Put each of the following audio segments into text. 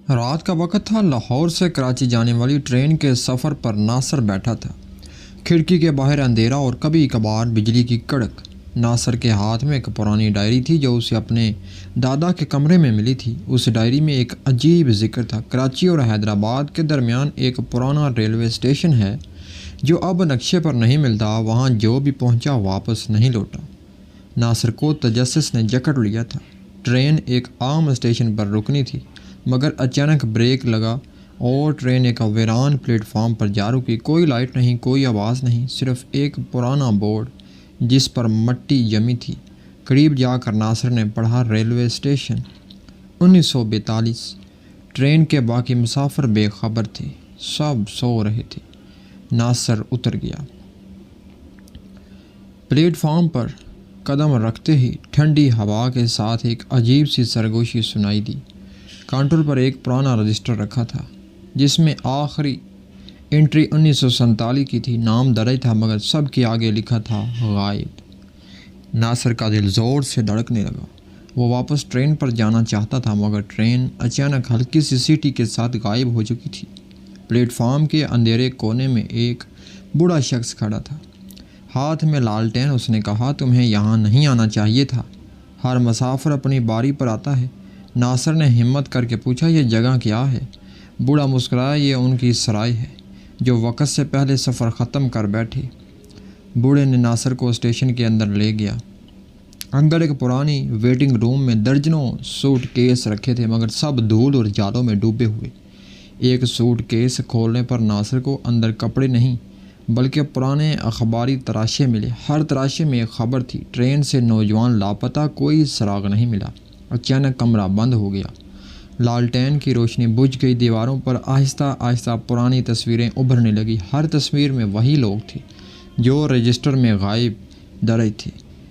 رات کا وقت تھا۔ لاہور سے کراچی جانے والی ٹرین کے سفر پر ناصر بیٹھا تھا۔ کھڑکی کے باہر اندھیرا اور کبھی کبھار بجلی کی کڑک۔ ناصر کے ہاتھ میں ایک پرانی ڈائری تھی جو اسے اپنے دادا کے کمرے میں ملی تھی۔ اس ڈائری میں ایک عجیب ذکر تھا۔ کراچی اور حیدرآباد کے درمیان ایک پرانا ریلوے اسٹیشن ہے جو اب نقشے پر نہیں ملتا، وہاں جو بھی پہنچا واپس نہیں لوٹا۔ ناصر کو تجسس نے جکڑ لیا تھا۔ ٹرین ایک عام اسٹیشن پر رکنی تھی، مگر اچانک بریک لگا اور ٹرین ایک ویران پلیٹ فارم پر جا رکی۔ کوئی لائٹ نہیں، کوئی آواز نہیں، صرف ایک پرانا بورڈ جس پر مٹی جمی تھی۔ قریب جا کر ناصر نے پڑھا، ریلوے اسٹیشن 1942۔ ٹرین کے باقی مسافر بے خبر تھے، سب سو رہے تھے۔ ناصر اتر گیا۔ پلیٹ فارم پر قدم رکھتے ہی ٹھنڈی ہوا کے ساتھ ایک عجیب سی سرگوشی سنائی دی۔ کانٹر پر ایک پرانا رجسٹر رکھا تھا جس میں آخری انٹری 1947 کی تھی۔ نام درج تھا مگر سب کے آگے لکھا تھا غائب۔ ناصر کا دل زور سے دھڑکنے لگا۔ وہ واپس ٹرین پر جانا چاہتا تھا مگر ٹرین اچانک ہلکی سی سیٹی کے ساتھ غائب ہو چکی تھی۔ پلیٹ فارم کے اندھیرے کونے میں ایک بوڑھا شخص کھڑا تھا، ہاتھ میں لالٹین۔ اس نے کہا، تمہیں یہاں نہیں آنا چاہیے تھا، ہر مسافر اپنی باری پر آتا ہے۔ ناصر نے ہمت کر کے پوچھا، یہ جگہ کیا ہے؟ بوڑھا مسکرایا، یہ ان کی سرائے ہے جو وقت سے پہلے سفر ختم کر بیٹھے۔ بوڑھے نے ناصر کو اسٹیشن کے اندر لے گیا۔ اندر ایک پرانی ویٹنگ روم میں درجنوں سوٹ کیس رکھے تھے مگر سب دھول اور جالوں میں ڈوبے ہوئے۔ ایک سوٹ کیس کھولنے پر ناصر کو اندر کپڑے نہیں بلکہ پرانے اخباری تراشے ملے۔ ہر تراشے میں ایک خبر تھی، ٹرین سے نوجوان لاپتہ، کوئی سراغ نہیں ملا۔ اچانک کمرہ بند ہو گیا، لالٹین کی روشنی بجھ گئی۔ دیواروں پر آہستہ آہستہ پرانی تصویریں ابھرنے لگی۔ ہر تصویر میں وہی لوگ تھے جو رجسٹر میں غائب درج تھے۔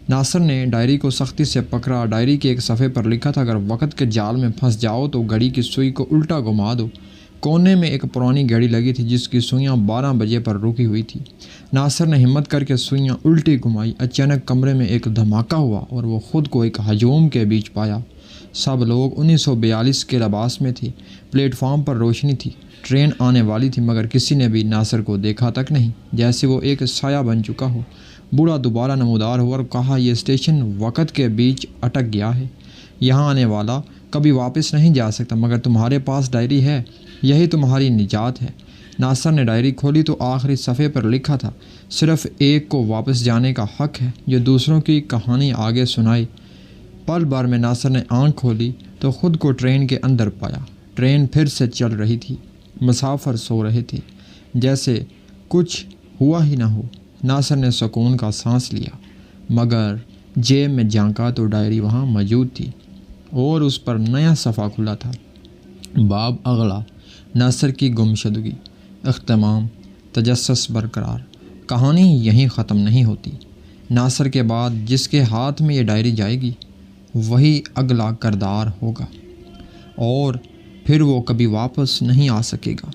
ناصر نے ڈائری کو سختی سے پکڑا۔ ڈائری کے ایک صفحے پر لکھا تھا، اگر وقت کے جال میں پھنس جاؤ تو گھڑی کی سوئی کو الٹا گھما دو۔ کونے میں ایک پرانی گھڑی لگی تھی جس کی سوئیاں 12 بجے پر رکی ہوئی تھی۔ ناصر نے ہمت کر کے سوئیاں الٹی گھمائی۔ اچانک کمرے میں ایک دھماکہ ہوا اور وہ خود کو ایک ہجوم کے بیچ پایا۔ سب لوگ 1942 کے لباس میں تھے۔ پلیٹ فارم پر روشنی تھی، ٹرین آنے والی تھی مگر کسی نے بھی ناصر کو دیکھا تک نہیں، جیسے وہ ایک سایہ بن چکا ہو۔ بوڑھا دوبارہ نمودار ہوا اور کہا، یہ اسٹیشن وقت کے بیچ اٹک گیا ہے، یہاں آنے والا کبھی واپس نہیں جا سکتا، مگر تمہارے پاس ڈائری ہے، یہی تمہاری نجات ہے۔ ناصر نے ڈائری کھولی تو آخری صفحے پر لکھا تھا، صرف ایک کو واپس جانے کا حق ہے جو دوسروں کی کہانی آگے سنائے۔ پل بھر میں ناصر نے آنکھ کھولی تو خود کو ٹرین کے اندر پایا۔ ٹرین پھر سے چل رہی تھی، مسافر سو رہے تھے، جیسے کچھ ہوا ہی نہ ہو۔ ناصر نے سکون کا سانس لیا، مگر جیب میں جھانکا تو ڈائری وہاں موجود تھی اور اس پر نیا صفحہ کھلا تھا۔ باب اغلا، ناصر کی گمشدگی۔ اختتام، تجسس برقرار۔ کہانی یہیں ختم نہیں ہوتی۔ ناصر کے بعد جس کے ہاتھ میں یہ ڈائری جائے گی وہی اگلا کردار ہوگا اور پھر وہ کبھی واپس نہیں آ سکے گا۔